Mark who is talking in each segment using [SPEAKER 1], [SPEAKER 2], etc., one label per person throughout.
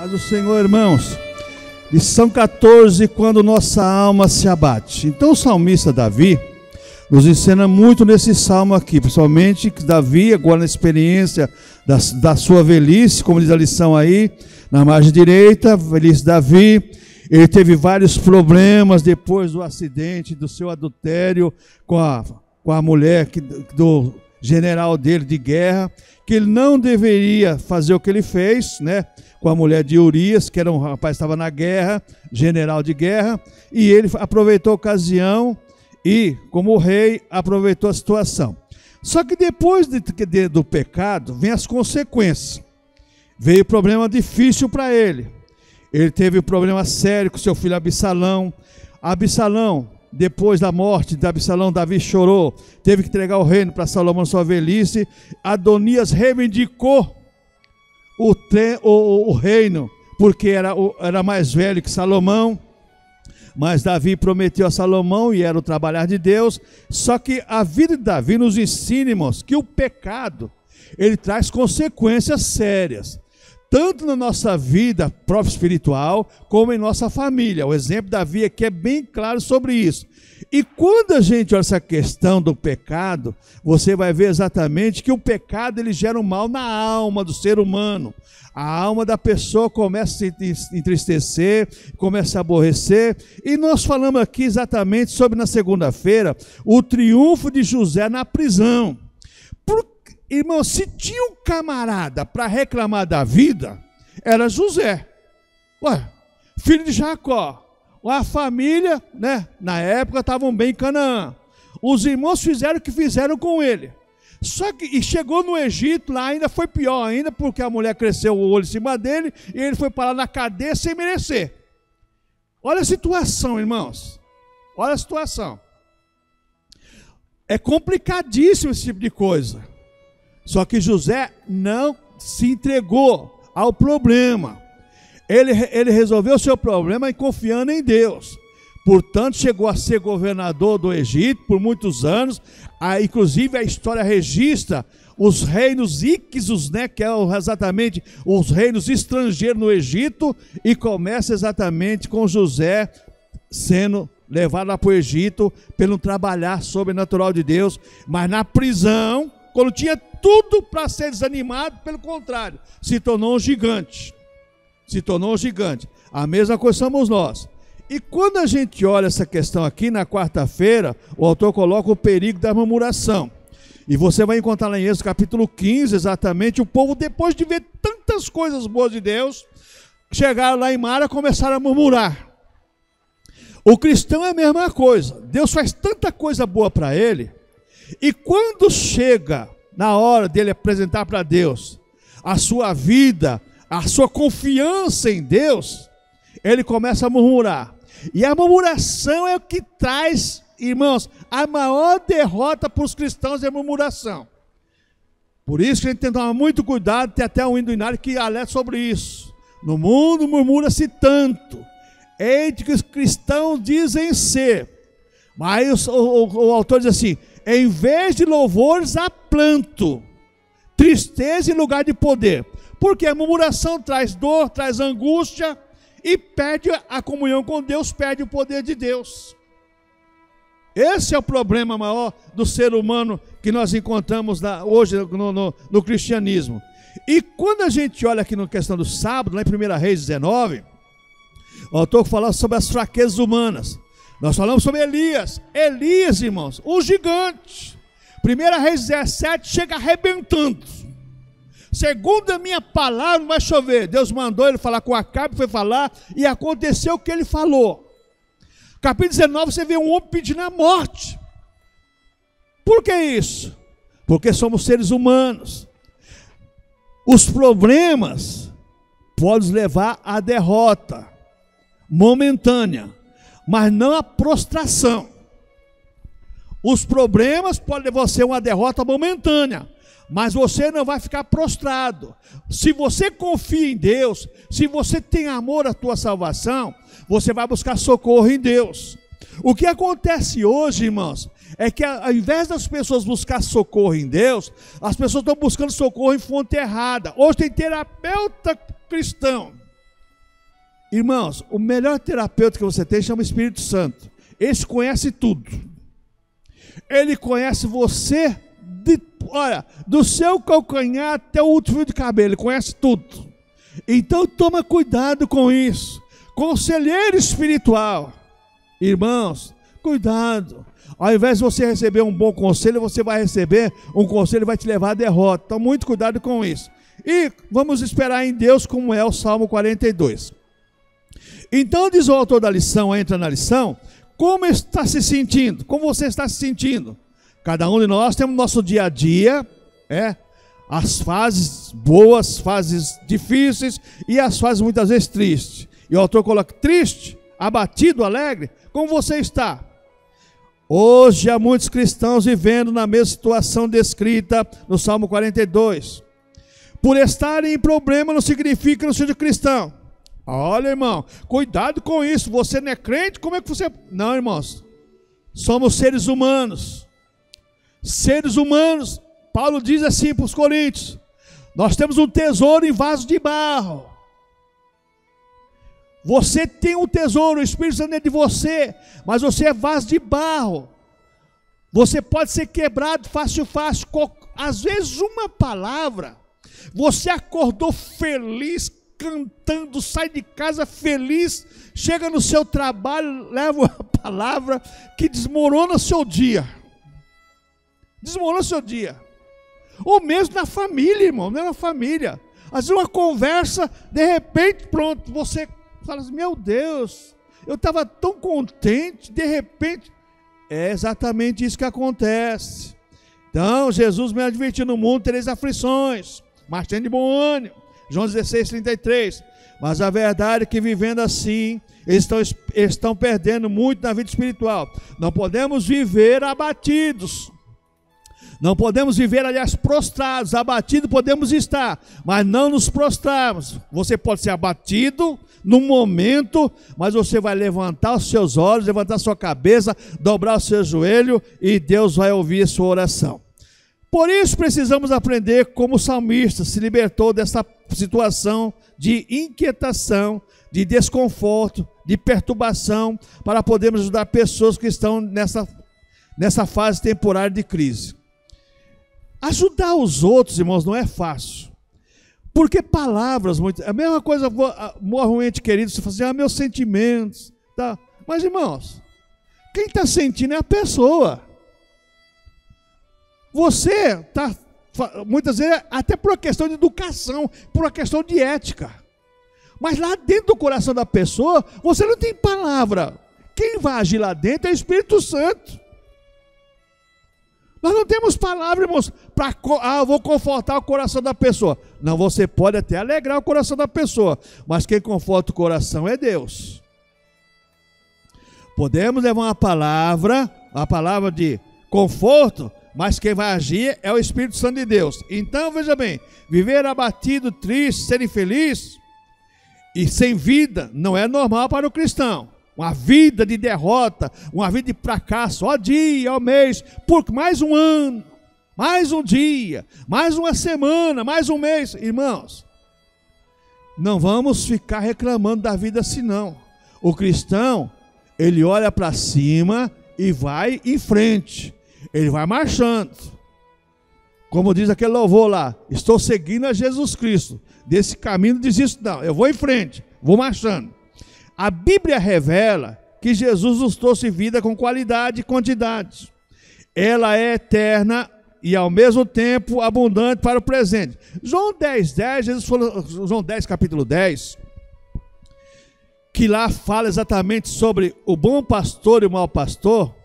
[SPEAKER 1] Paz do Senhor, irmãos. Lição 14, quando nossa alma se abate. Então o salmista Davi nos ensina muito nesse salmo aqui, principalmente que Davi, agora na experiência da sua velhice, como diz a lição aí, na margem direita, velhice Davi, ele teve vários problemas depois do acidente, do seu adultério com a mulher do general dele de guerra, que ele não deveria fazer o que ele fez, né? Com a mulher de Urias, que era um rapaz que estava na guerra, general de guerra, e ele aproveitou a ocasião e, como rei, aproveitou a situação. Só que depois do pecado, vem as consequências. Veio problema difícil para ele. Ele teve um problema sério com seu filho Absalão. Absalão, depois da morte de Absalão, Davi chorou, teve que entregar o reino para Salomão, sua velhice. Adonias reivindicou o reino, porque era mais velho que Salomão, mas Davi prometeu a Salomão e era o trabalhar de Deus. Só que a vida de Davi nos ensina, irmãos, que o pecado, ele traz consequências sérias, tanto na nossa vida própria espiritual, como em nossa família. O exemplo de Davi aqui é bem claro sobre isso. E quando a gente olha essa questão do pecado, você vai ver exatamente que o pecado ele gera um mal na alma do ser humano. A alma da pessoa começa a se entristecer, começa a aborrecer. E nós falamos aqui exatamente sobre, na segunda-feira, o triunfo de José na prisão. Irmão, se tinha um camarada para reclamar da vida, era José. Ué, filho de Jacó. A família, né, na época estavam bem em Canaã. Os irmãos fizeram o que fizeram com ele. Só que e chegou no Egito, lá ainda foi pior ainda, porque a mulher cresceu o olho em cima dele e ele foi parar na cadeia sem merecer. Olha a situação, irmãos. Olha a situação. É complicadíssimo esse tipo de coisa. Só que José não se entregou ao problema. Ele resolveu o seu problema confiando em Deus. Portanto, chegou a ser governador do Egito por muitos anos. Inclusive, a história registra os reinos íxodos, né, que é exatamente os reinos estrangeiros no Egito. E começa exatamente com José sendo levado lá para o Egito pelo trabalhar sobrenatural de Deus. Mas na prisão, quando tinha tudo para ser desanimado, pelo contrário, se tornou um gigante. Se tornou um gigante. A mesma coisa somos nós. E quando a gente olha essa questão aqui, na quarta-feira, o autor coloca o perigo da murmuração. E você vai encontrar lá em Êxodo capítulo 15, exatamente, o povo, depois de ver tantas coisas boas de Deus, chegaram lá em Mara e começaram a murmurar. O cristão é a mesma coisa. Deus faz tanta coisa boa para ele, e quando chega na hora dele apresentar para Deus a sua vida, a sua confiança em Deus, ele começa a murmurar. E a murmuração é o que traz, irmãos, a maior derrota para os cristãos é a murmuração. Por isso que a gente tem que tomar muito cuidado, tem até um hino do Inário que alerta sobre isso. No mundo murmura-se tanto, eis que os cristãos dizem ser. Mas o autor diz assim: em vez de louvores há pranto, tristeza em lugar de poder. Porque a murmuração traz dor, traz angústia e perde a comunhão com Deus, perde o poder de Deus. Esse é o problema maior do ser humano que nós encontramos hoje no cristianismo. E quando a gente olha aqui na questão do sábado, lá em 1 Reis 19, o autor fala sobre as fraquezas humanas. Nós falamos sobre Elias. Elias, irmãos, um gigante. 1 Reis 17 chega arrebentando. Segundo a minha palavra, não vai chover. Deus mandou ele falar com Acabe, foi falar, e aconteceu o que ele falou. Capítulo 19, você vê um homem pedindo a morte. Por que isso? Porque somos seres humanos. Os problemas podem nos levar à derrota momentânea, mas não à prostração. Os problemas podem levar você a uma derrota momentânea, mas você não vai ficar prostrado. Se você confia em Deus, se você tem amor à tua salvação, você vai buscar socorro em Deus. O que acontece hoje, irmãos, é que ao invés das pessoas buscar socorro em Deus, as pessoas estão buscando socorro em fonte errada. Hoje tem terapeuta cristão, Irmãos, o melhor terapeuta que você tem chama Espírito Santo. Esse conhece tudo. Ele conhece você, olha, do seu calcanhar até o último fio de cabelo. Ele conhece tudo. Então toma cuidado com isso. Conselheiro espiritual. Irmãos, cuidado. Ao invés de você receber um bom conselho, você vai receber um conselho que vai te levar à derrota. Então muito cuidado com isso. E vamos esperar em Deus, como é o Salmo 42. Então diz o autor da lição, entra na lição, como está se sentindo? Como você está se sentindo? Cada um de nós temos nosso dia a dia, as fases boas, fases difíceis e as fases muitas vezes tristes. E o autor coloca triste, abatido, alegre. Como você está? Hoje há muitos cristãos vivendo na mesma situação descrita no Salmo 42. Por estarem em problema não significa que não seja cristão. Olha, irmão, cuidado com isso. Você não é crente? Como é que você... Não, irmãos. Somos seres humanos. Seres humanos. Paulo diz assim para os coríntios: nós temos um tesouro em vaso de barro. Você tem um tesouro, o Espírito Santo é de você, mas você é vaso de barro. Você pode ser quebrado fácil. Às vezes uma palavra, você acordou feliz, cantando, sai de casa feliz, chega no seu trabalho, leva uma palavra que desmorona o seu dia. Desmorona o seu dia. Ou mesmo na família, irmão, não é na família. Às vezes uma conversa, de repente, pronto, você fala assim, meu Deus, eu estava tão contente, de repente, é exatamente isso que acontece. Então, Jesus me advertiu: no mundo tereis aflições, mas tem de bom ânimo. João 16:33. Mas a verdade é que vivendo assim, eles estão perdendo muito na vida espiritual. Não podemos viver abatidos. Não podemos viver, aliás, prostrados. Abatidos podemos estar, mas não nos prostrarmos. Você pode ser abatido num momento, mas você vai levantar os seus olhos, levantar a sua cabeça, dobrar o seu joelho e Deus vai ouvir a sua oração. Por isso precisamos aprender como o salmista se libertou dessa situação de inquietação, de desconforto, de perturbação, para podermos ajudar pessoas que estão nessa fase temporária de crise. Ajudar os outros, irmãos, não é fácil. Porque palavras, a mesma coisa, morre um ente querido, você fala assim, meus sentimentos, tá? Mas, irmãos, quem está sentindo é a pessoa. Você está, muitas vezes, até por uma questão de educação, por uma questão de ética. Mas lá dentro do coração da pessoa, você não tem palavra. Quem vai agir lá dentro é o Espírito Santo. Nós não temos palavra, irmãos, para, eu vou confortar o coração da pessoa. Não, você pode até alegrar o coração da pessoa, mas quem conforta o coração é Deus. Podemos levar uma palavra de conforto, mas quem vai agir é o Espírito Santo de Deus. Então, veja bem, viver abatido, triste, ser infeliz e sem vida não é normal para o cristão. Uma vida de derrota, uma vida de fracasso, ó dia, ó mês, por mais um ano, mais um dia, mais uma semana, mais um mês. Irmãos, não vamos ficar reclamando da vida assim não. O cristão, ele olha para cima e vai em frente, ele vai marchando. Como diz aquele louvor lá, estou seguindo a Jesus Cristo, desse caminho não desisto não, eu vou em frente, vou marchando. A Bíblia revela que Jesus nos trouxe vida com qualidade e quantidade. Ela é eterna e ao mesmo tempo abundante para o presente. João 10:10, Jesus falou, João 10, capítulo 10, que lá fala exatamente sobre o bom pastor e o mau pastor.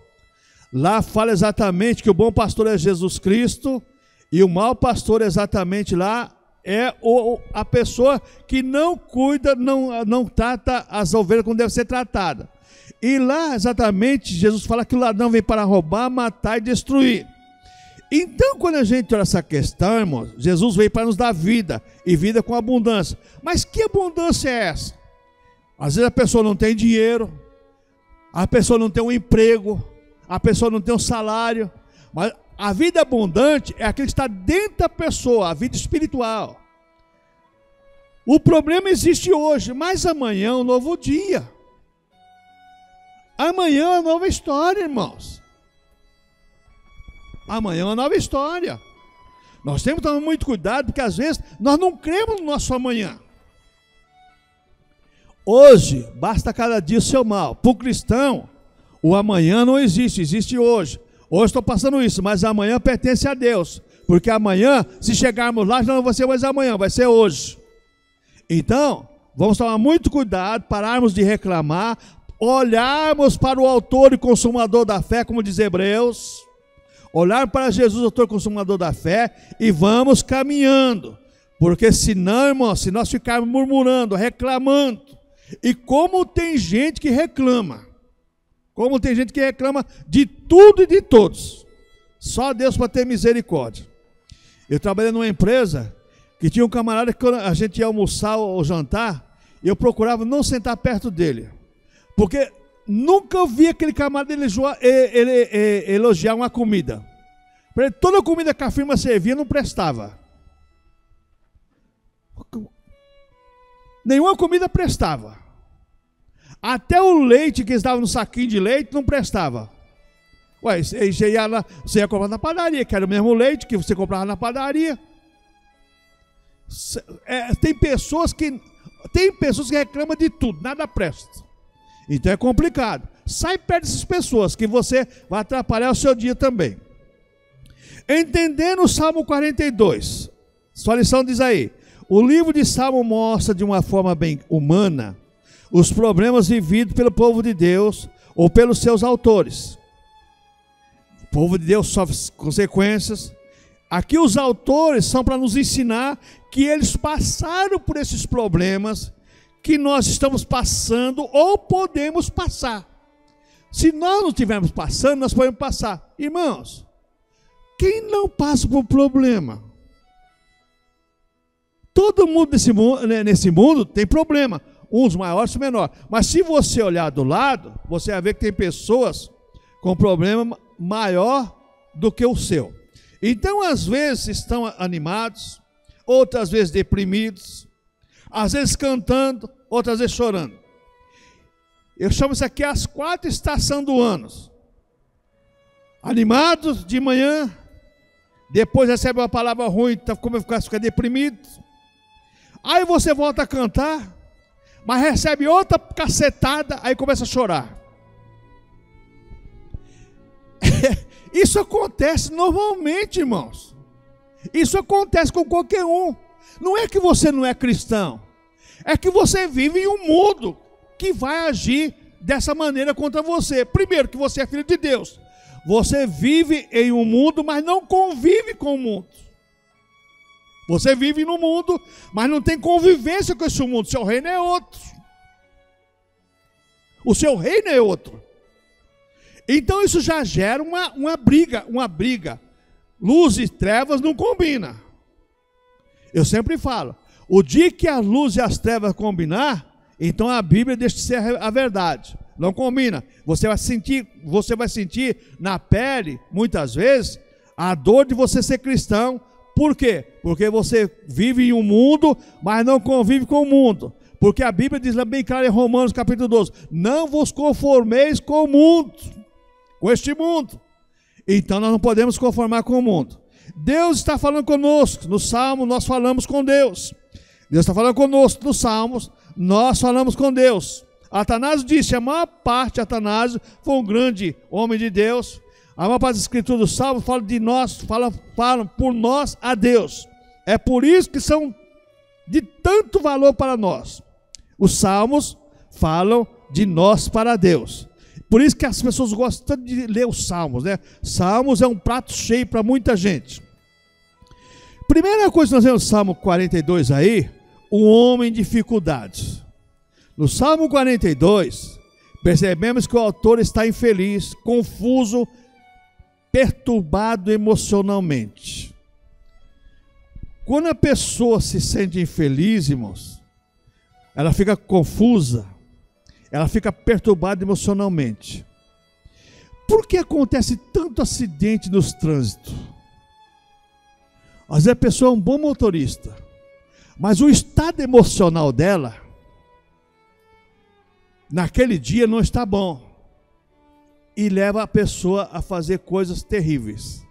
[SPEAKER 1] Lá fala exatamente que o bom pastor é Jesus Cristo e o mau pastor exatamente lá é a pessoa que não cuida, não trata as ovelhas como deve ser tratada. E lá exatamente Jesus fala que o ladrão vem para roubar, matar e destruir. Então quando a gente olha essa questão, irmãos, Jesus veio para nos dar vida, e vida com abundância. Mas que abundância é essa? Às vezes a pessoa não tem dinheiro, a pessoa não tem um emprego, a pessoa não tem um salário, mas a vida abundante é aquilo que está dentro da pessoa, a vida espiritual. O problema existe hoje, mas amanhã é um novo dia. Amanhã é uma nova história, irmãos. Amanhã é uma nova história. Nós temos que tomar muito cuidado, porque às vezes nós não cremos no nosso amanhã. Hoje, basta cada dia o seu mal. Para o cristão, o amanhã não existe, existe hoje. Hoje estou passando isso, mas amanhã pertence a Deus. Porque amanhã, se chegarmos lá, já não vai ser mais amanhã, vai ser hoje. Então, vamos tomar muito cuidado, pararmos de reclamar, olharmos para o autor e consumador da fé, como diz Hebreus, olhar para Jesus, autor e consumador da fé, e vamos caminhando, porque senão, irmão, se nós ficarmos murmurando, reclamando, e como tem gente que reclama de tudo e de todos, só Deus para ter misericórdia. Eu trabalhei numa empresa que tinha um camarada que quando a gente ia almoçar ou jantar, eu procurava não sentar perto dele, porque nunca vi aquele camarada elogiar uma comida. Toda comida que a firma servia não prestava. Nenhuma comida prestava. Até o leite que estava no saquinho de leite não prestava. Ué, você ia comprar na padaria, que era o mesmo leite que você comprava na padaria. Tem pessoas que reclamam de tudo, nada presta. Então é complicado. Sai perto dessas pessoas, que você vai atrapalhar o seu dia também. Entendendo o Salmo 42, sua lição diz aí: o livro de Salmo mostra de uma forma bem humana os problemas vividos pelo povo de Deus ou pelos seus autores. O povo de Deus sofre consequências. Aqui os autores são para nos ensinar que eles passaram por esses problemas que nós estamos passando ou podemos passar. Se nós não estivermos passando, nós podemos passar. Irmãos, quem não passa por problema? Todo mundo nesse mundo tem problema, uns maiores e menores. Mas se você olhar do lado, você vai ver que tem pessoas com problema maior do que o seu. Então, às vezes estão animados, outras vezes deprimidos, às vezes cantando, outras vezes chorando. Eu chamo isso aqui as 4 estações do ano. Animados de manhã, depois recebe uma palavra ruim, fica deprimido. Aí você volta a cantar, mas recebe outra cacetada, aí começa a chorar. Isso acontece normalmente, irmãos. Isso acontece com qualquer um. Não é que você não é cristão, é que você vive em um mundo que vai agir dessa maneira contra você. Primeiro, que você é filho de Deus. Você vive em um mundo, mas não convive com o mundo. Você vive no mundo, mas não tem convivência com esse mundo. Seu reino é outro. O seu reino é outro. Então isso já gera uma briga. Luz e trevas não combinam. Eu sempre falo, o dia que a luz e as trevas combinar, então a Bíblia deixa de ser a verdade. Não combina. Você vai sentir na pele, muitas vezes, a dor de você ser cristão. Por quê? Porque você vive em um mundo, mas não convive com o mundo. Porque a Bíblia diz lá bem claro em Romanos capítulo 12, não vos conformeis com o mundo, com este mundo. Então nós não podemos conformar com o mundo. Deus está falando conosco. No Salmo nós falamos com Deus. Deus está falando conosco nos Salmos, nós falamos com Deus. Atanásio disse, a maior parte de Atanásio foi um grande homem de Deus. A maior parte das escrituras do Salmo fala de nós, falam por nós a Deus. É por isso que são de tanto valor para nós. Os Salmos falam de nós para Deus. Por isso que as pessoas gostam de ler os Salmos, né? Salmos é um prato cheio para muita gente. Primeira coisa que nós vemos no Salmo 42 aí, um homem em dificuldades. No Salmo 42, percebemos que o autor está infeliz, confuso, perturbado emocionalmente. Quando a pessoa se sente infeliz, irmãos, ela fica confusa, ela fica perturbada emocionalmente. Por que acontece tanto acidente nos trânsitos? Às vezes a pessoa é um bom motorista, Mas o estado emocional dela, naquele dia, não está bom. E leva a pessoa a fazer coisas terríveis.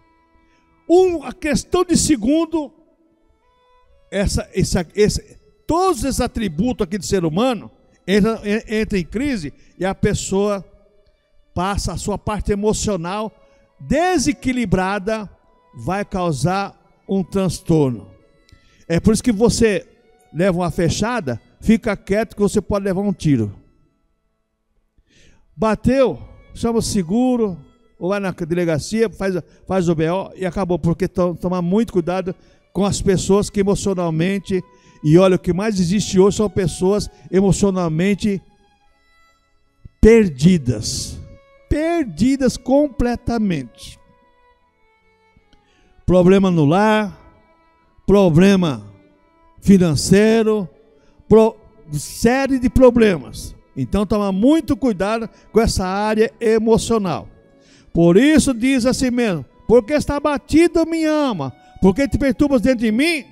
[SPEAKER 1] A questão de segundo, todos esses atributos aqui do ser humano entram em crise e a pessoa passa a sua parte emocional desequilibrada, vai causar um transtorno. É por isso que você leva uma fechada, fica quieto que você pode levar um tiro. Bateu, chama o seguro, ou vai na delegacia, faz o BO e acabou, porque tomar muito cuidado com as pessoas que emocionalmente, e olha, o que mais existe hoje são pessoas emocionalmente perdidas completamente. Problema no lar, problema financeiro, série de problemas. Então toma muito cuidado com essa área emocional. Por isso diz assim mesmo: porque está abatido minha alma, porque te perturbas dentro de mim.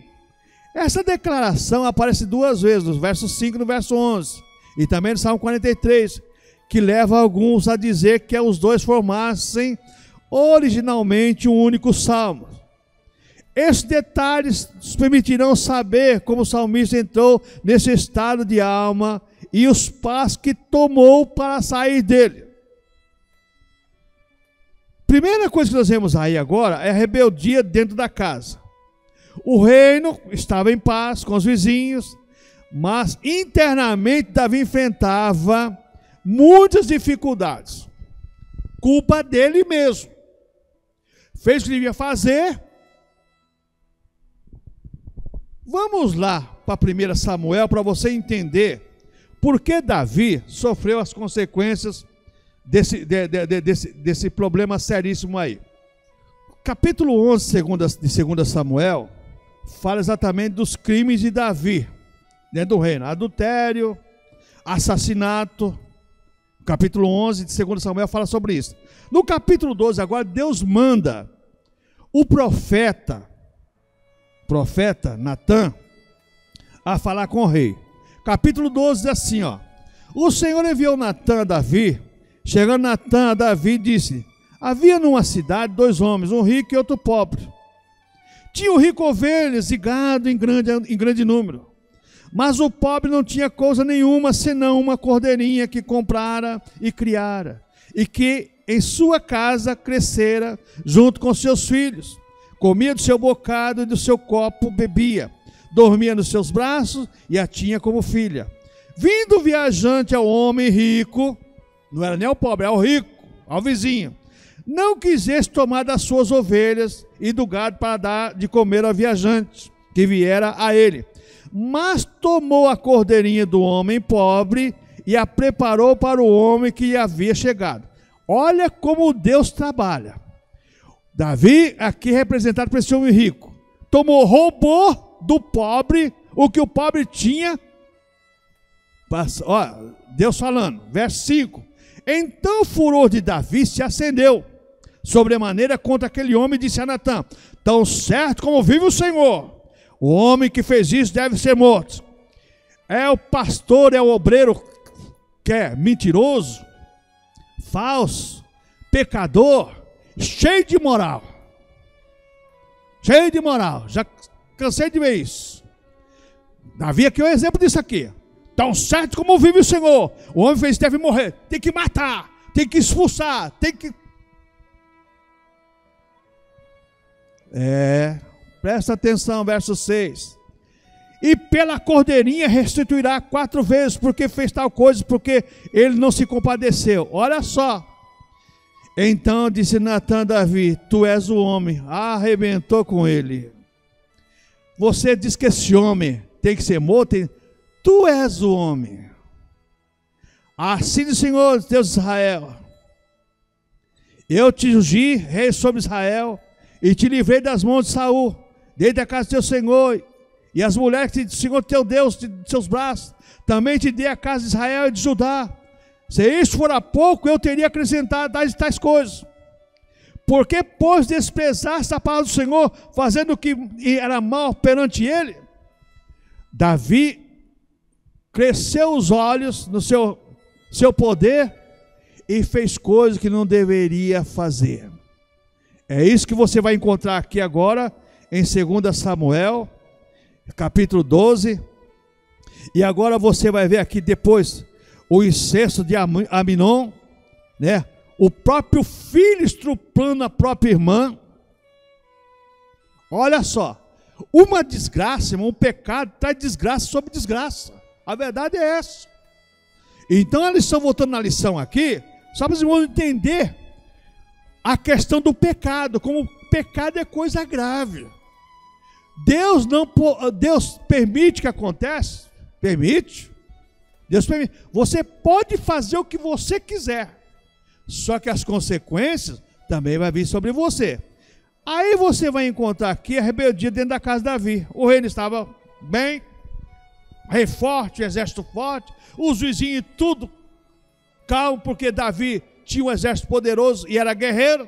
[SPEAKER 1] Essa declaração aparece duas vezes, no verso 5 e no verso 11, e também no Salmo 43, que leva alguns a dizer que os dois formassem originalmente um único salmo. Esses detalhes nos permitirão saber como o salmista entrou nesse estado de alma e os passos que tomou para sair dele. Primeira coisa que nós vemos aí agora é a rebeldia dentro da casa. O reino estava em paz com os vizinhos, mas internamente Davi enfrentava muitas dificuldades. Culpa dele mesmo. Fez o que devia fazer. Vamos lá para 1 Samuel para você entender por que Davi sofreu as consequências desse problema seríssimo aí. Capítulo 11 de 2 Samuel fala exatamente dos crimes de Davi dentro do reino: adultério, assassinato. Capítulo 11 de 2 Samuel fala sobre isso. No capítulo 12 agora, Deus manda o profeta Natã a falar com o rei. Capítulo 12 diz assim, ó: o Senhor enviou Natã a Davi. Chegando Natã a Davi, disse: havia numa cidade 2 homens, um rico e outro pobre. Tinha o rico ovelhas e gado em grande número, mas o pobre não tinha coisa nenhuma senão uma cordeirinha que comprara e criara, e que em sua casa crescera junto com seus filhos. Comia do seu bocado e do seu copo bebia, dormia nos seus braços e a tinha como filha. Vindo o viajante ao homem rico, não era nem ao pobre, era ao rico, ao vizinho, não quisesse tomar das suas ovelhas e do gado para dar de comer ao viajante que viera a ele, mas tomou a cordeirinha do homem pobre e a preparou para o homem que havia chegado. Olha como Deus trabalha. Davi, aqui representado por esse homem rico, roubou do pobre o que o pobre tinha. Ó, Deus falando, verso 5: então o furor de Davi se acendeu sobremaneira contra aquele homem, e disse a Natã: tão certo como vive o Senhor, o homem que fez isso deve ser morto. É o pastor, é o obreiro que é mentiroso, falso, pecador, cheio de moral. Cheio de moral. Já cansei de ver isso. Davi aqui é um exemplo disso aqui. Tão certo como vive o Senhor, o homem fez, deve morrer. Tem que matar, tem que expulsar, tem que... presta atenção, verso 6. E pela cordeirinha restituirá 4 vezes, porque fez tal coisa, porque ele não se compadeceu. Olha só. Então disse Natã a Davi: tu és o homem. Arrebentou com ele. Você diz que esse homem tem que ser morto? Tu és o homem. Assim diz o Senhor, Deus de Israel: eu te ungi rei sobre Israel, e te livrei das mãos de Saul, desde a casa do teu Senhor, e as mulheres que o Senhor teu Deus de seus braços. Também te dei a casa de Israel e de Judá. Se isso fora pouco, eu teria acrescentado tais coisas. Porque, pois, desprezaste a palavra do Senhor, fazendo o que era mal perante ele? Davi cresceu os olhos no seu poder e fez coisas que não deveria fazer. É isso que você vai encontrar aqui agora em 2 Samuel, capítulo 12. E agora você vai ver aqui depois o incesto de Aminon, né? O próprio filho estuprando a própria irmã. Olha só, uma desgraça, um pecado traz desgraça sobre desgraça. A verdade é essa. Então eles estão voltando na lição aqui, só para vocês entender a questão do pecado, como o pecado é coisa grave. Deus permite que aconteça? Permite. Deus permite. Você pode fazer o que você quiser, só que as consequências também vão vir sobre você. Aí você vai encontrar aqui a rebeldia dentro da casa de Davi. O reino estava bem, rei forte, exército forte, os vizinhos tudo calmo, porque Davi tinha um exército poderoso e era guerreiro.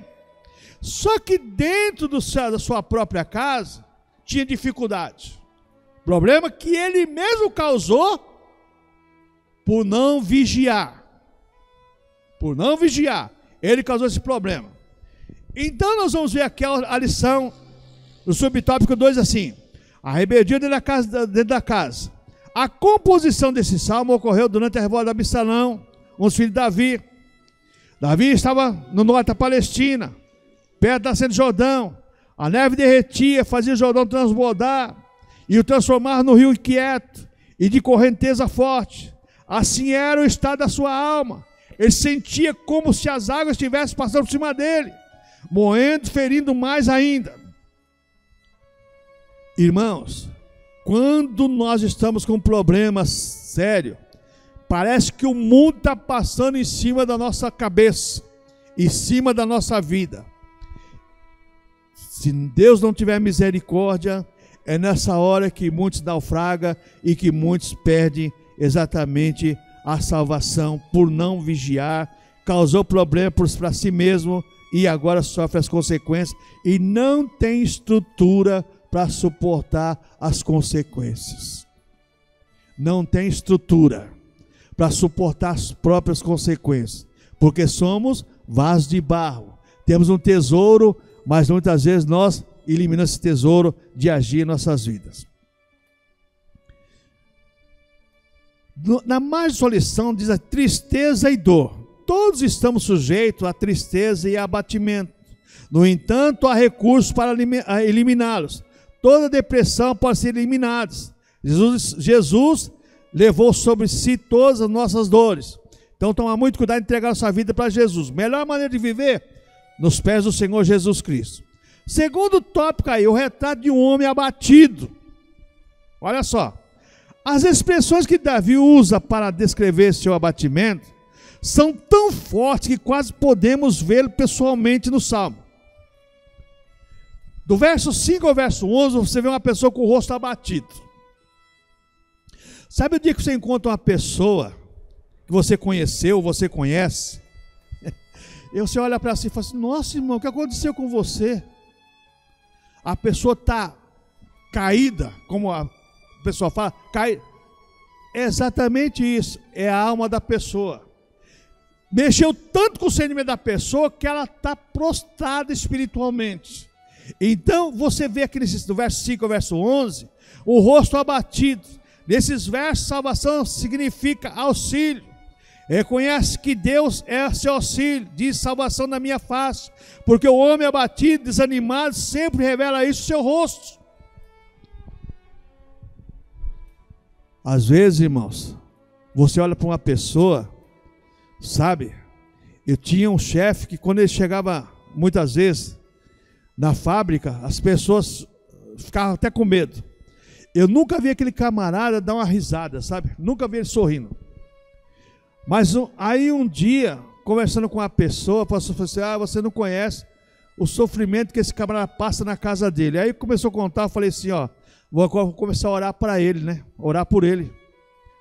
[SPEAKER 1] Só que dentro da sua própria casa tinha dificuldade. Problema que ele mesmo causou por não vigiar. Por não vigiar, ele causou esse problema. Então nós vamos ver aqui a lição do subtópico 2 assim: a rebeldia dentro da casa. A composição desse salmo ocorreu durante a revolta de Absalão, um dos filhos de Davi. Davi estava no norte da Palestina, perto da nascente do Jordão. A neve derretia, fazia o Jordão transbordar e o transformar no rio inquieto e de correnteza forte. Assim era o estado da sua alma. Ele sentia como se as águas estivessem passando por cima dele, moendo, ferindo mais ainda. Irmãos, quando nós estamos com um problema sério, parece que o mundo está passando em cima da nossa cabeça, em cima da nossa vida. Se Deus não tiver misericórdia, é nessa hora que muitos naufragam e que muitos perdem exatamente a salvação por não vigiar, causou problema para si mesmo e agora sofre as consequências e não tem estrutura para suportar as consequências. Não tem estrutura para suportar as próprias consequências, porque somos vasos de barro. Temos um tesouro, mas muitas vezes nós eliminamos esse tesouro de agir em nossas vidas. Na margem da lição diz a tristeza e dor. Todos estamos sujeitos a tristeza e a abatimento. No entanto, há recursos para eliminá-los. Toda depressão pode ser eliminada. Jesus levou sobre si todas as nossas dores. Então toma muito cuidado em entregar a sua vida para Jesus. Melhor maneira de viver, nos pés do Senhor Jesus Cristo. Segundo tópico aí, o retrato de um homem abatido. Olha só. As expressões que Davi usa para descrever seu abatimento são tão fortes que quase podemos vê-lo pessoalmente no Salmo. Do verso 5 ao verso 11, você vê uma pessoa com o rosto abatido. Sabe o dia que você encontra uma pessoa que você conheceu, você conhece, e você olha para si e fala assim: nossa, irmão, o que aconteceu com você? A pessoa está caída, como a pessoa fala, caída. É exatamente isso, é a alma da pessoa. Mexeu tanto com o sentimento da pessoa que ela está prostrada espiritualmente. Então você vê aqui do verso 5 ao verso 11, o rosto abatido. Nesses versos, salvação significa auxílio. Reconhece que Deus é seu auxílio, diz: salvação na minha face, porque o homem abatido, desanimado, sempre revela isso no seu rosto. Às vezes, irmãos, você olha para uma pessoa, sabe? Eu tinha um chefe que quando ele chegava, muitas vezes, na fábrica, as pessoas ficavam até com medo. Eu nunca vi aquele camarada dar uma risada, sabe? Nunca vi ele sorrindo. Mas aí um dia, conversando com uma pessoa, o pastor falou assim: ah, você não conhece o sofrimento que esse camarada passa na casa dele. Aí começou a contar, eu falei assim: ó, vou começar a orar para ele, né? Orar por ele,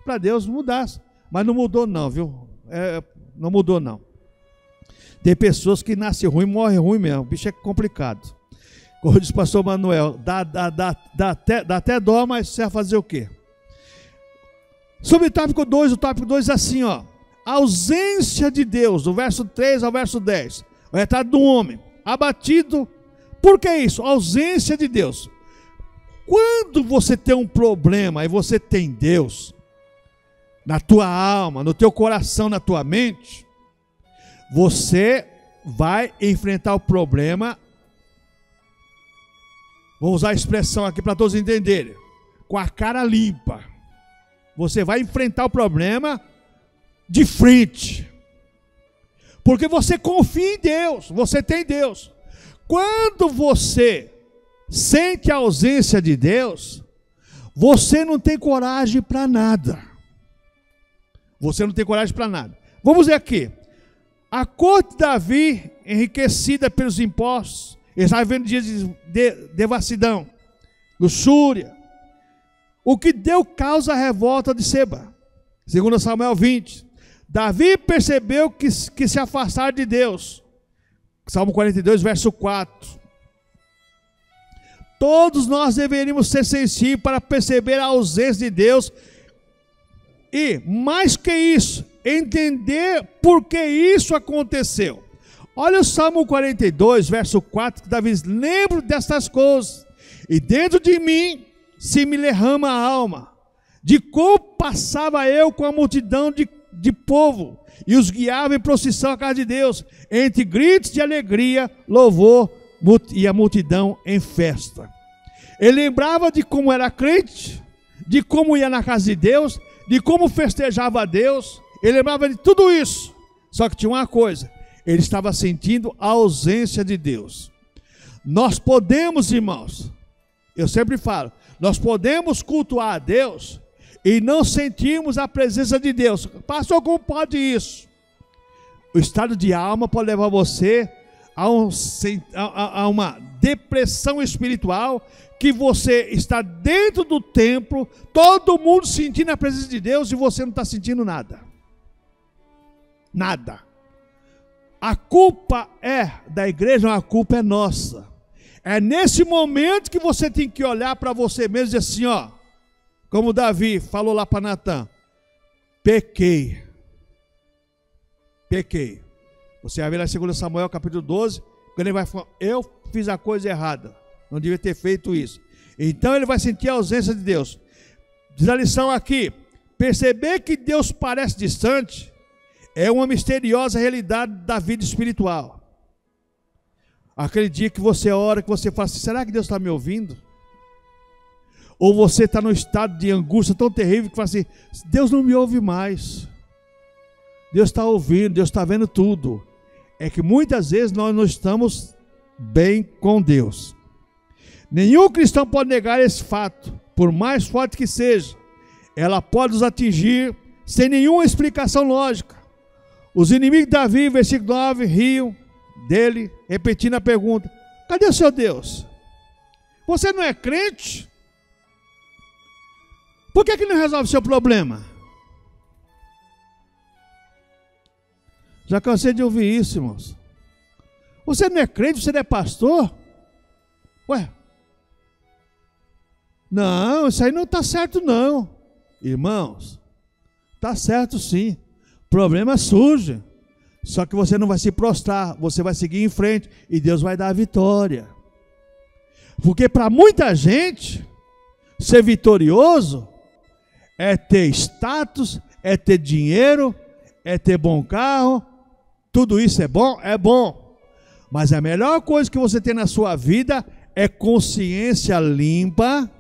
[SPEAKER 1] para Deus mudar. Mas não mudou não, viu? Não mudou não. Tem pessoas que nascem ruim, morrem ruim mesmo. O bicho é complicado. Como diz o pastor Manuel, dá até dó, mas você vai fazer o quê? Subtópico 2, o tópico 2 é assim, ó. A ausência de Deus, do verso 3 ao verso 10. O retrato do homem abatido. Por que isso? A ausência de Deus. Quando você tem um problema e você tem Deus na tua alma, no teu coração, na tua mente, você vai enfrentar o problema. Vou usar a expressão aqui para todos entenderem. Com a cara limpa. Você vai enfrentar o problema de frente. Porque você confia em Deus. Você tem Deus. Quando você sente a ausência de Deus, você não tem coragem para nada. Você não tem coragem para nada. Vamos ver aqui. A corte de Davi, enriquecida pelos impostos, ele estava vivendo dias de devassidão, luxúria, o que deu causa à revolta de Seba. 2 Samuel 20. Davi percebeu que se afastaram de Deus. Salmo 42, verso 4. Todos nós deveríamos ser sensíveis para perceber a ausência de Deus e, mais que isso, entender por que isso aconteceu. Olha o Salmo 42, verso 4, que Davi diz: lembro destas coisas, e dentro de mim se me derrama a alma, de como passava eu com a multidão de povo, e os guiava em procissão à casa de Deus, entre gritos de alegria, louvor, e a multidão em festa. Ele lembrava de como era crente, de como ia na casa de Deus, de como festejava a Deus. Ele lembrava de tudo isso. Só que tinha uma coisa: ele estava sentindo a ausência de Deus. Nós podemos, irmãos, eu sempre falo, nós podemos cultuar a Deus e não sentirmos a presença de Deus. Pastor, como pode isso? O estado de alma pode levar você a uma depressão espiritual, que você está dentro do templo, todo mundo sentindo a presença de Deus e você não está sentindo nada. Nada. A culpa é da igreja, a culpa é nossa. É nesse momento que você tem que olhar para você mesmo e dizer assim, ó, como Davi falou lá para Natan: pequei. Pequei. Você vai ver lá em 2 Samuel capítulo 12, quando ele vai falar: eu fiz a coisa errada, não devia ter feito isso. Então ele vai sentir a ausência de Deus. Diz a lição aqui: perceber que Deus parece distante é uma misteriosa realidade da vida espiritual. Aquele dia que você ora, que você fala assim: será que Deus está me ouvindo? Ou você está num estado de angústia tão terrível que fala assim: Deus não me ouve mais. Deus está ouvindo, Deus está vendo tudo. É que muitas vezes nós não estamos bem com Deus. Nenhum cristão pode negar esse fato, por mais forte que seja. Ela pode nos atingir sem nenhuma explicação lógica. Os inimigos de Davi, versículo 9, riam dele, repetindo a pergunta: cadê o seu Deus? Você não é crente? Por que não resolve o seu problema? Já cansei de ouvir isso, irmãos. Você não é crente, você não é pastor? Ué? Não, isso aí não está certo não. Irmãos, está certo sim. Problema surge. Só que você não vai se prostrar, você vai seguir em frente e Deus vai dar a vitória. Porque para muita gente, ser vitorioso é ter status, é ter dinheiro, é ter bom carro. Tudo isso é bom? É bom. Mas a melhor coisa que você tem na sua vida é consciência limpa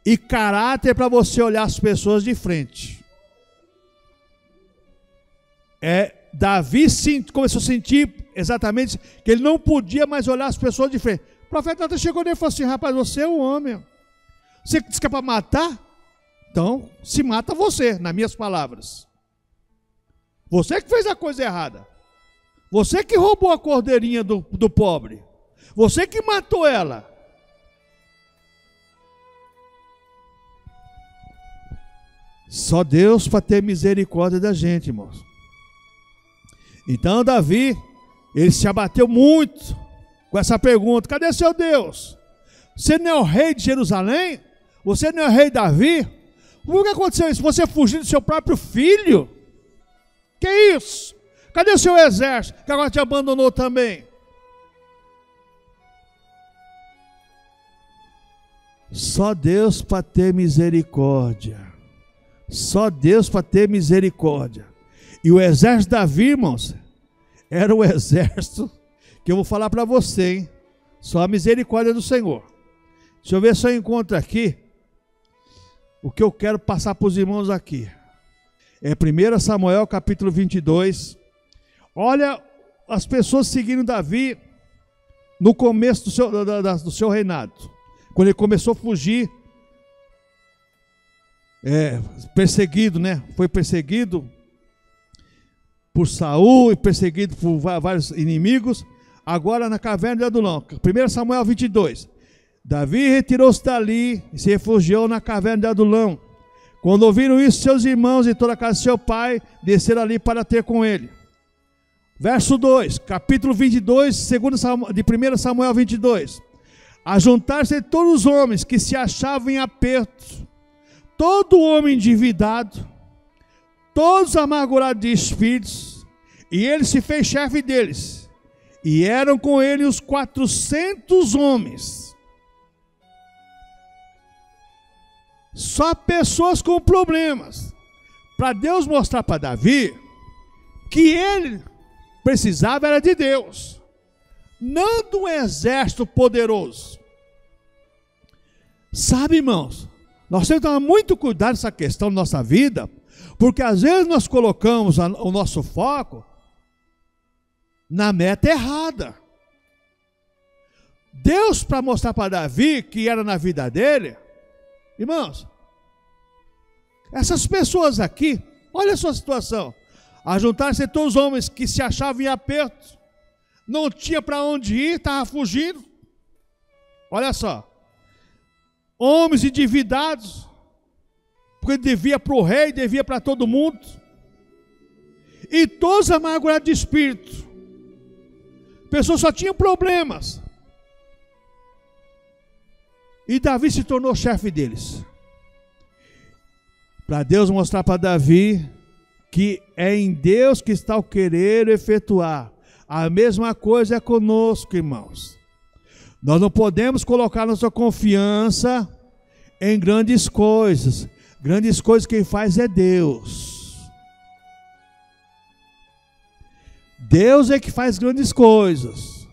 [SPEAKER 1] e caráter para você olhar as pessoas de frente. Davi começou a sentir exatamente que ele não podia mais olhar as pessoas de frente. O profeta até chegou nele e falou assim: rapaz, você é um homem. Você disse que é para matar? Então, se mata você, nas minhas palavras. Você que fez a coisa errada. Você que roubou a cordeirinha do pobre. Você que matou ela. Só Deus para ter misericórdia da gente, irmãos. Então Davi, ele se abateu muito com essa pergunta: cadê seu Deus? Você não é o rei de Jerusalém? Você não é o rei Davi? Por que aconteceu isso? Você fugiu do seu próprio filho? Que isso? Cadê o seu exército, que agora te abandonou também? Só Deus para ter misericórdia. Só Deus para ter misericórdia. E o exército de Davi, irmãos, era o exército que eu vou falar para você, hein? Só a misericórdia do Senhor. Deixa eu ver se eu encontro aqui o que eu quero passar para os irmãos aqui. É 1 Samuel capítulo 22. Olha as pessoas seguindo Davi no começo do seu reinado. Quando ele começou a fugir, perseguido, né? Foi perseguido por Saul e perseguido por vários inimigos. Agora na caverna de Adulão. 1 Samuel 22. Davi retirou-se dali e se refugiou na caverna de Adulão. Quando ouviram isso, seus irmãos e toda a casa de seu pai desceram ali para ter com ele. Verso 2, capítulo 22, de 1 Samuel 22. Ajuntar-se todos os homens que se achavam em aperto, todo homem endividado, todos amargurados de espíritos, e ele se fez chefe deles, e eram com ele os 400 homens. Só pessoas com problemas, para Deus mostrar para Davi que ele precisava era de Deus, não de um exército poderoso. Sabe, irmãos, nós temos que tomar muito cuidado nessa questão da nossa vida, porque às vezes nós colocamos o nosso foco na meta errada. Deus, para mostrar para Davi que era na vida dele, irmãos, essas pessoas aqui, olha a sua situação, ajuntar-se todos os homens que se achavam em aperto, não tinha para onde ir, estava fugindo. Olha só, homens endividados, porque devia para o rei, devia para todo mundo, e todos amargurados de espírito, pessoas só tinham problemas, e Davi se tornou chefe deles, para Deus mostrar para Davi que é em Deus que está o querer efetuar. A mesma coisa é conosco, irmãos. Nós não podemos colocar nossa confiança em grandes coisas. Grandes coisas quem faz é Deus. Deus é que faz grandes coisas.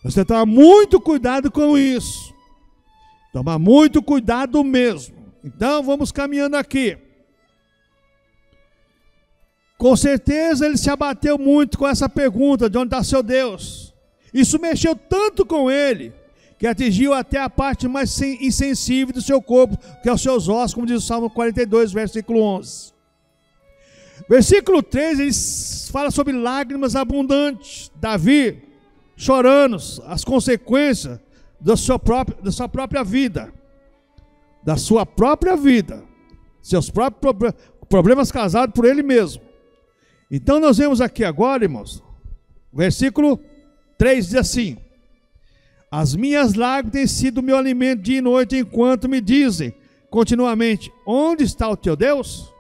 [SPEAKER 1] Você tem que tomar muito cuidado com isso. Tomar muito cuidado mesmo. Então vamos caminhando aqui. Com certeza ele se abateu muito com essa pergunta, de onde está seu Deus? Isso mexeu tanto com ele, que atingiu até a parte mais insensível do seu corpo, que é os seus ossos, como diz o Salmo 42, versículo 11. Versículo 3, ele fala sobre lágrimas abundantes. Davi chorando as consequências da sua própria vida. Da sua própria vida. Seus próprios problemas causados por ele mesmo. Então nós vemos aqui agora, irmãos, versículo 3 diz assim: as minhas lágrimas têm sido meu alimento dia e noite, enquanto me dizem continuamente, onde está o teu Deus?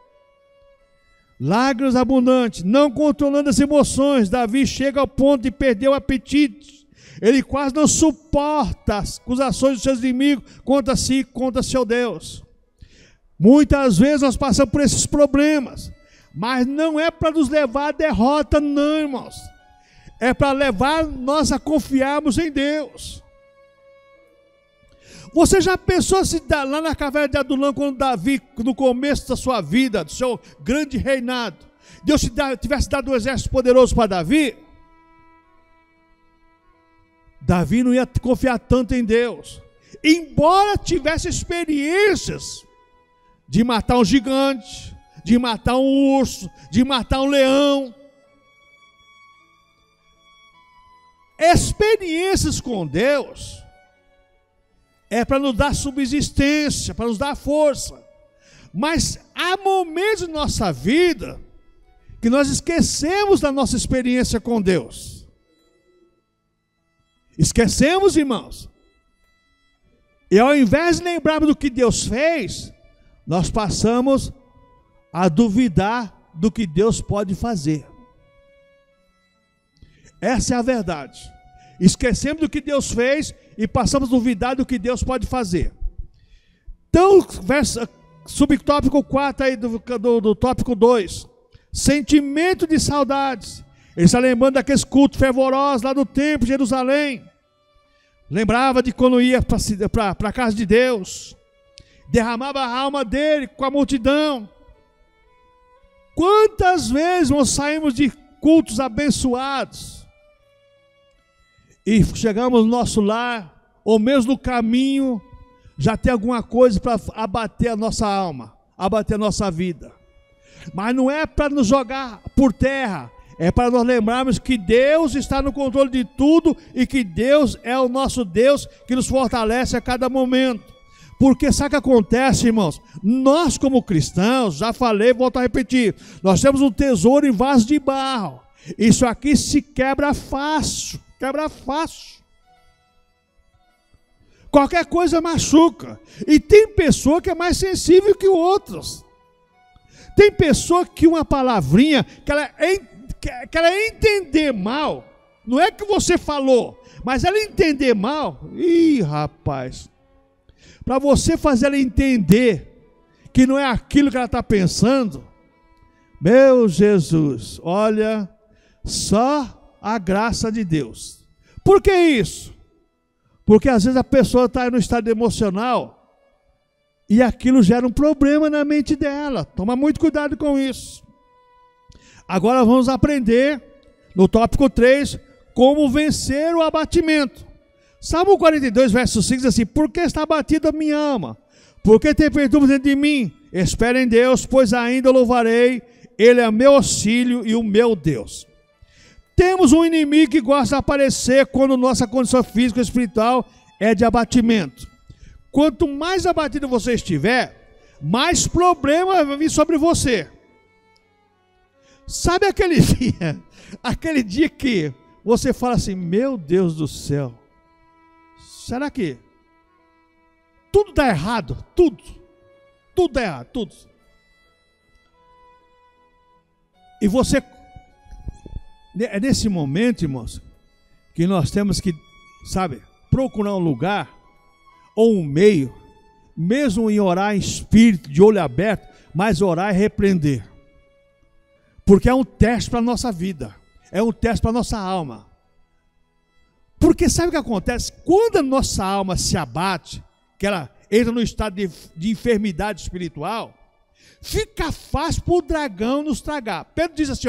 [SPEAKER 1] Lágrimas abundantes, não controlando as emoções, Davi chega ao ponto de perder o apetite, ele quase não suporta as acusações dos seus inimigos contra si e contra seu Deus. Muitas vezes nós passamos por esses problemas, mas não é para nos levar à derrota, não, irmãos. É para levar nós a confiarmos em Deus. Você já pensou se lá na caverna de Adulão, quando Davi, no começo da sua vida, do seu grande reinado, Deus tivesse dado um exército poderoso para Davi? Davi não ia confiar tanto em Deus. Embora tivesse experiências de matar um gigante, de matar um urso, de matar um leão. Experiências com Deus é para nos dar subsistência, para nos dar força. Mas há momentos na nossa vida que nós esquecemos da nossa experiência com Deus. Esquecemos, irmãos. E ao invés de lembrarmos do que Deus fez, nós passamos a duvidar do que Deus pode fazer. Essa é a verdade. Esquecemos do que Deus fez e passamos a duvidar do que Deus pode fazer. Então, subtópico 4 aí do tópico 2. Sentimento de saudades. Ele está lembrando daqueles cultos fervorosos lá do templo de Jerusalém. Lembrava de quando ia para a casa de Deus. Derramava a alma dele com a multidão. Quantas vezes nós saímos de cultos abençoados e chegamos no nosso lar, ou mesmo no caminho, já tem alguma coisa para abater a nossa alma, abater a nossa vida. Mas não é para nos jogar por terra, é para nós lembrarmos que Deus está no controle de tudo e que Deus é o nosso Deus que nos fortalece a cada momento. Porque sabe o que acontece, irmãos? Nós como cristãos, já falei, volto a repetir, nós temos um tesouro em vaso de barro. Isso aqui se quebra fácil, quebra fácil. Qualquer coisa machuca. E tem pessoa que é mais sensível que outras. Tem pessoa que uma palavrinha, que ela entender mal, não é que você falou, mas ela entender mal, ih, rapaz, para você fazer ela entender que não é aquilo que ela está pensando, meu Jesus, olha, só a graça de Deus. Por que isso? Porque às vezes a pessoa está no estado emocional e aquilo gera um problema na mente dela. Toma muito cuidado com isso. Agora vamos aprender, no tópico 3, como vencer o abatimento. Salmo 42, verso 5 diz assim: por que está abatida a minha alma? Por que tem perturbas dentro de mim? Espera em Deus, pois ainda o louvarei. Ele é meu auxílio e o meu Deus. Temos um inimigo que gosta de aparecer quando nossa condição física e espiritual é de abatimento. Quanto mais abatido você estiver, mais problema vai vir sobre você. Sabe aquele dia que você fala assim, meu Deus do céu, será que tudo dá errado? Tudo dá errado, tudo. E você, é nesse momento, irmãos, que nós temos que, procurar um lugar, ou um meio, mesmo em orar em espírito, de olho aberto, mas orar e repreender. Porque é um teste para a nossa vida, é um teste para a nossa alma. Porque sabe o que acontece? Quando a nossa alma se abate, que ela entra no estado de enfermidade espiritual, fica fácil para o dragão nos tragar. Pedro diz assim,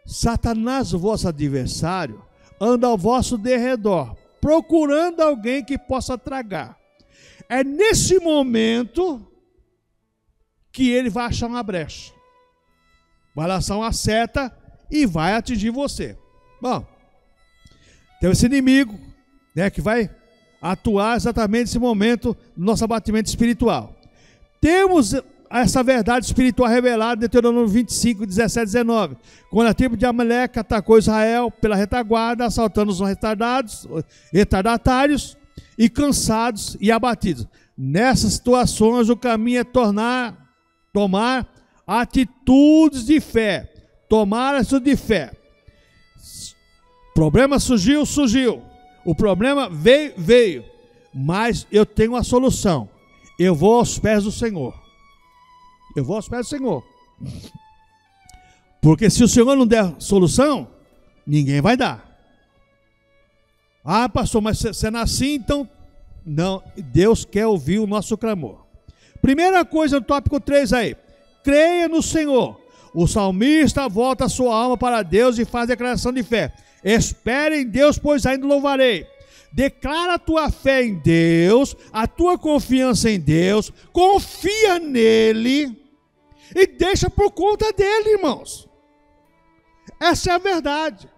[SPEAKER 1] Satanás, o vosso adversário, anda ao vosso derredor, procurando alguém que possa tragar. É nesse momento que ele vai achar uma brecha. Vai lançar uma seta e vai atingir você. Bom, tem esse inimigo, que vai atuar exatamente nesse momento do nosso abatimento espiritual. Temos essa verdade espiritual revelada em Deuteronômio 25, 17, 19. Quando a tribo de Amaleque atacou Israel pela retaguarda, assaltando os retardatários e cansados e abatidos. Nessas situações, o caminho é tomar atitudes de fé. Tomar atitude de fé. O problema surgiu. O problema veio. Mas eu tenho uma solução. Eu vou aos pés do Senhor. Porque se o Senhor não der solução, ninguém vai dar. Ah, pastor, mas você não é assim, então... Não, Deus quer ouvir o nosso clamor. Primeira coisa no tópico 3 aí. Creia no Senhor. O salmista volta a sua alma para Deus e faz declaração de fé. Espere em Deus, pois ainda louvarei. Declara a tua fé em Deus, a tua confiança em Deus, confia nele e deixa por conta dele, irmãos. Essa é a verdade.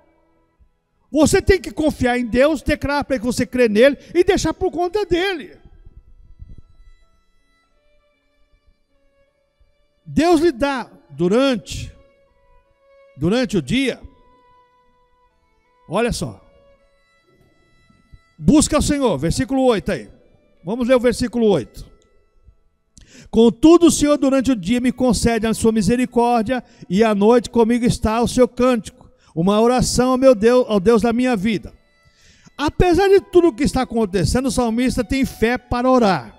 [SPEAKER 1] Você tem que confiar em Deus, declarar para que você crê nele e deixar por conta dele. Deus lhe dá durante o dia, olha só, busca o Senhor, versículo 8 aí, vamos ler o versículo 8. Contudo, o Senhor durante o dia me concede a sua misericórdia, e à noite comigo está o seu cântico, uma oração ao meu Deus, ao Deus da minha vida. Apesar de tudo o que está acontecendo, o salmista tem fé para orar.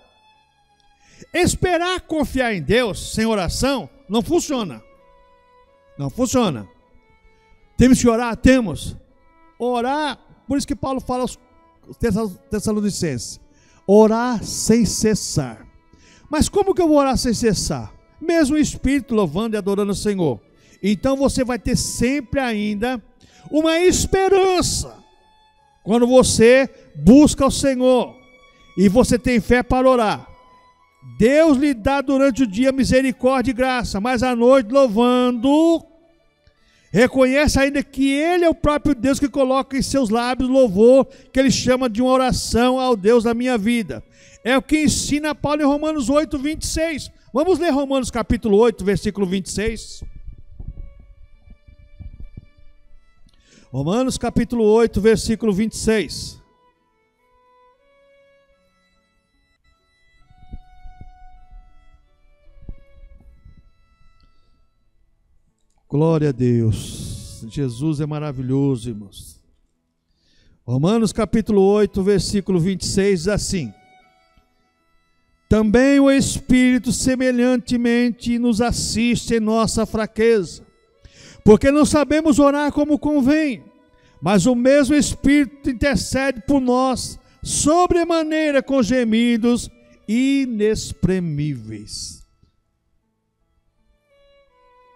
[SPEAKER 1] Esperar confiar em Deus sem oração não funciona. Não funciona. Temos que orar? Temos. Orar, por isso que Paulo fala aos Tessalonicenses, orar sem cessar. Mas como que eu vou orar sem cessar? Mesmo o Espírito louvando e adorando o Senhor. Então você vai ter sempre ainda uma esperança. Quando você busca o Senhor e você tem fé para orar, Deus lhe dá durante o dia misericórdia e graça, mas à noite louvando, reconhece ainda que Ele é o próprio Deus que coloca em seus lábios louvor, que Ele chama de uma oração ao Deus da minha vida. É o que ensina Paulo em Romanos 8, 26. Vamos ler Romanos capítulo 8, versículo 26. Romanos capítulo 8, versículo 26. Glória a Deus. Jesus é maravilhoso, irmãos. Romanos capítulo 8, versículo 26 diz assim: também o Espírito semelhantemente nos assiste em nossa fraqueza, porque não sabemos orar como convém, mas o mesmo Espírito intercede por nós sobremaneira com gemidos inexprimíveis.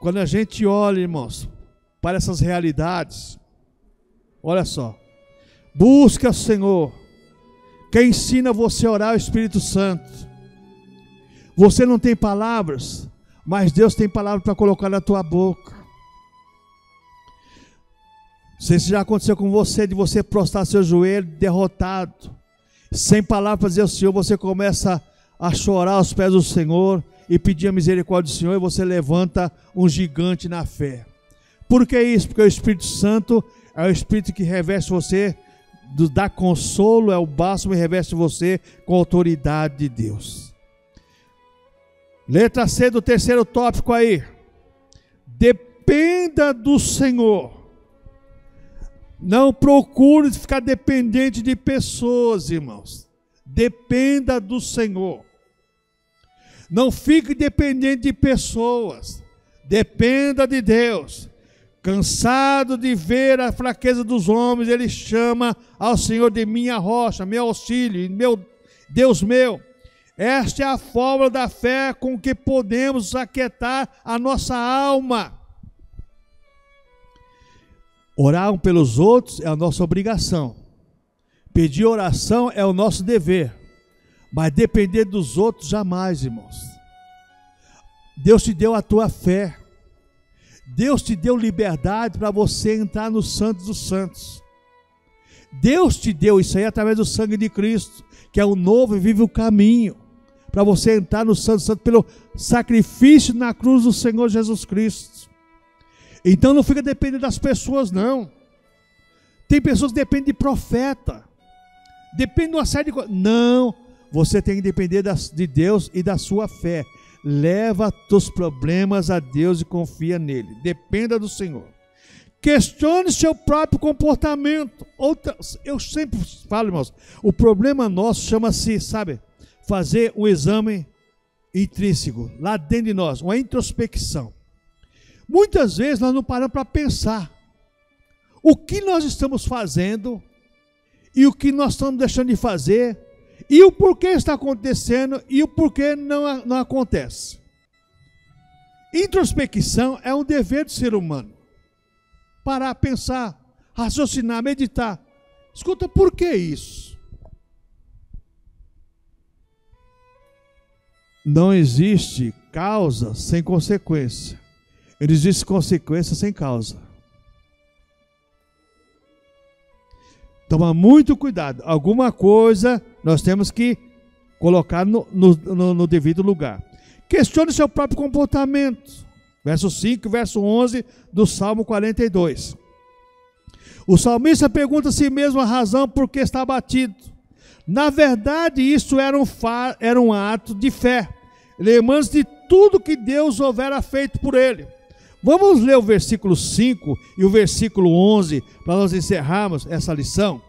[SPEAKER 1] Quando a gente olha, irmãos, para essas realidades, olha só, busca o Senhor. Quem ensina você a orar é o Espírito Santo. Você não tem palavras, mas Deus tem palavras para colocar na tua boca. Não sei se já aconteceu com você, de você prostrar seu joelho derrotado, sem palavras para dizer ao Senhor, você começa a chorar aos pés do Senhor e pedir a misericórdia do Senhor, e você levanta um gigante na fé. Por que isso? Porque o Espírito Santo é o Espírito que reveste você, dá consolo, é o bálsamo e reveste você com a autoridade de Deus. Letra C do terceiro tópico aí. Dependa do Senhor. Não procure ficar dependente de pessoas, irmãos. Dependa do Senhor. Não fique dependente de pessoas. Dependa de Deus. Cansado de ver a fraqueza dos homens, ele chama ao Senhor de minha rocha, meu auxílio, meu Deus meu. Esta é a fórmula da fé com que podemos aquietar a nossa alma. Orar um pelos outros é a nossa obrigação. Pedir oração é o nosso dever. Mas depender dos outros jamais, irmãos. Deus te deu a tua fé. Deus te deu liberdade para você entrar no Santos dos Santos. Deus te deu isso aí através do sangue de Cristo, que é o novo e vivo caminho, para você entrar no Santo Santo pelo sacrifício na cruz do Senhor Jesus Cristo. Então não fica dependendo das pessoas, não. Tem pessoas que dependem de profeta, depende de uma série de coisas. Não, você tem que depender de Deus e da sua fé. Leva teus problemas a Deus e confia nele. Dependa do Senhor. Questione seu próprio comportamento. Eu sempre falo, irmãos, o problema nosso chama-se, sabe, fazer um exame intrínseco, lá dentro de nós, uma introspecção. Muitas vezes nós não paramos para pensar o que nós estamos fazendo e o que nós estamos deixando de fazer, e o porquê está acontecendo e o porquê não acontece. Introspecção é um dever do ser humano. Parar, pensar, raciocinar, meditar. Escuta, por que isso? Não existe causa sem consequência. Existe consequência sem causa. Toma muito cuidado. Alguma coisa nós temos que colocar no devido lugar. Questione seu próprio comportamento. Verso 5 e verso 11 do Salmo 42. O salmista pergunta a si mesmo a razão por que está abatido. Na verdade, isso era um ato de fé. lembrando-se de tudo que Deus houvera feito por ele. Vamos ler o versículo 5 e o versículo 11, para nós encerrarmos essa lição,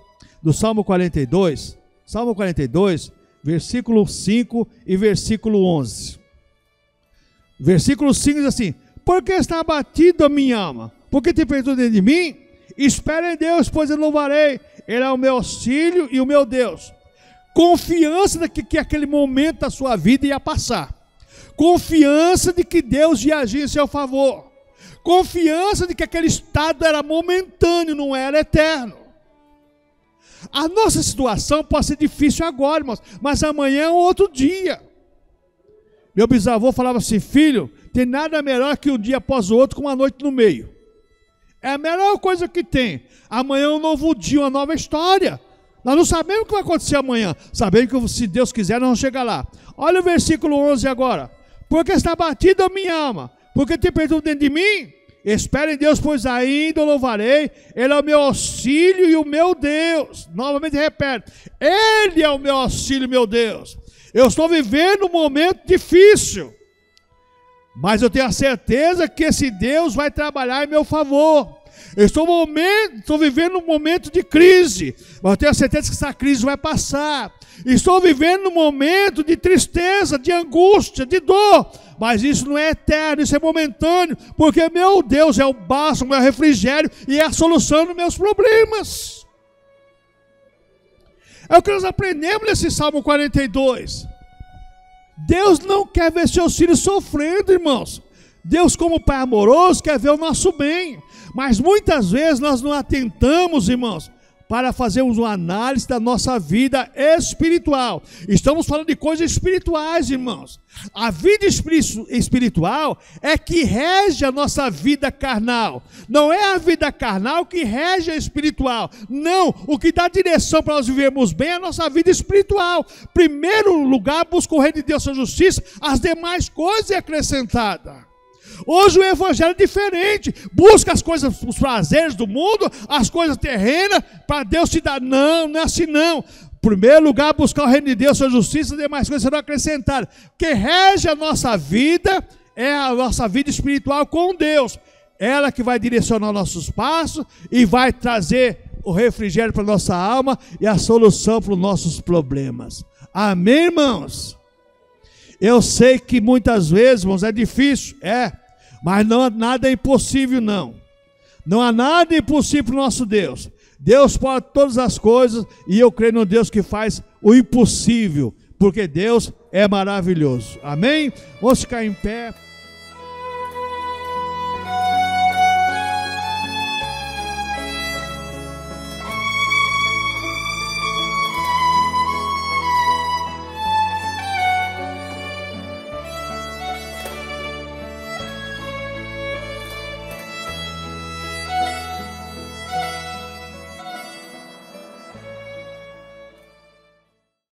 [SPEAKER 1] do Salmo 42. Salmo 42, versículo 5 e versículo 11. Versículo 5 diz assim: porque está abatido a minha alma, porque te perdoou dentro de mim? Espera em Deus, pois eu louvarei. Ele é o meu auxílio e o meu Deus. Confiança de que aquele momento da sua vida ia passar. Confiança de que Deus ia agir em seu favor. Confiança de que aquele estado era momentâneo, não era eterno. A nossa situação pode ser difícil agora, irmãos, mas amanhã é um outro dia. Meu bisavô falava assim: filho, tem nada melhor que um dia após o outro com uma noite no meio. É a melhor coisa que tem. Amanhã é um novo dia, uma nova história. Nós não sabemos o que vai acontecer amanhã. Sabemos que, se Deus quiser, nós vamos chegar lá. Olha o versículo 11 agora. Porque está batida a minha alma, porque te perdoou dentro de mim? Espere em Deus, pois ainda o louvarei. Ele é o meu auxílio e o meu Deus. Novamente repete: Ele é o meu auxílio e meu Deus. Eu estou vivendo um momento difícil, mas eu tenho a certeza que esse Deus vai trabalhar em meu favor. Eu estou vivendo um momento de crise, mas eu tenho a certeza que essa crise vai passar. Estou vivendo um momento de tristeza, de angústia, de dor, mas isso não é eterno, isso é momentâneo, porque meu Deus é o bálsamo, é o refrigério e é a solução dos meus problemas. É o que nós aprendemos nesse Salmo 42. Deus não quer ver seus filhos sofrendo, irmãos. Deus, como Pai amoroso, quer ver o nosso bem. Mas muitas vezes nós não atentamos, irmãos, para fazermos uma análise da nossa vida espiritual. Estamos falando de coisas espirituais, irmãos. A vida espiritual é que rege a nossa vida carnal. Não é a vida carnal que rege a espiritual. Não, o que dá direção para nós vivermos bem é a nossa vida espiritual. Primeiro lugar, busca o reino de Deus e a sua justiça, as demais coisas é acrescentada. Hoje o evangelho é diferente. Busca as coisas, os prazeres do mundo, as coisas terrenas, para Deus te dar. Não, não é assim não. Em primeiro lugar, buscar o reino de Deus, sua justiça, as demais coisas serão acrescentadas. O que rege a nossa vida é a nossa vida espiritual com Deus. Ela que vai direcionar nossos passos e vai trazer o refrigério para a nossa alma e a solução para os nossos problemas. Amém, irmãos? Eu sei que muitas vezes, irmãos, é difícil, mas não há nada impossível, não. Não há nada impossível para o nosso Deus. Deus pode todas as coisas e eu creio no Deus que faz o impossível, porque Deus é maravilhoso. Amém? Vamos ficar em pé.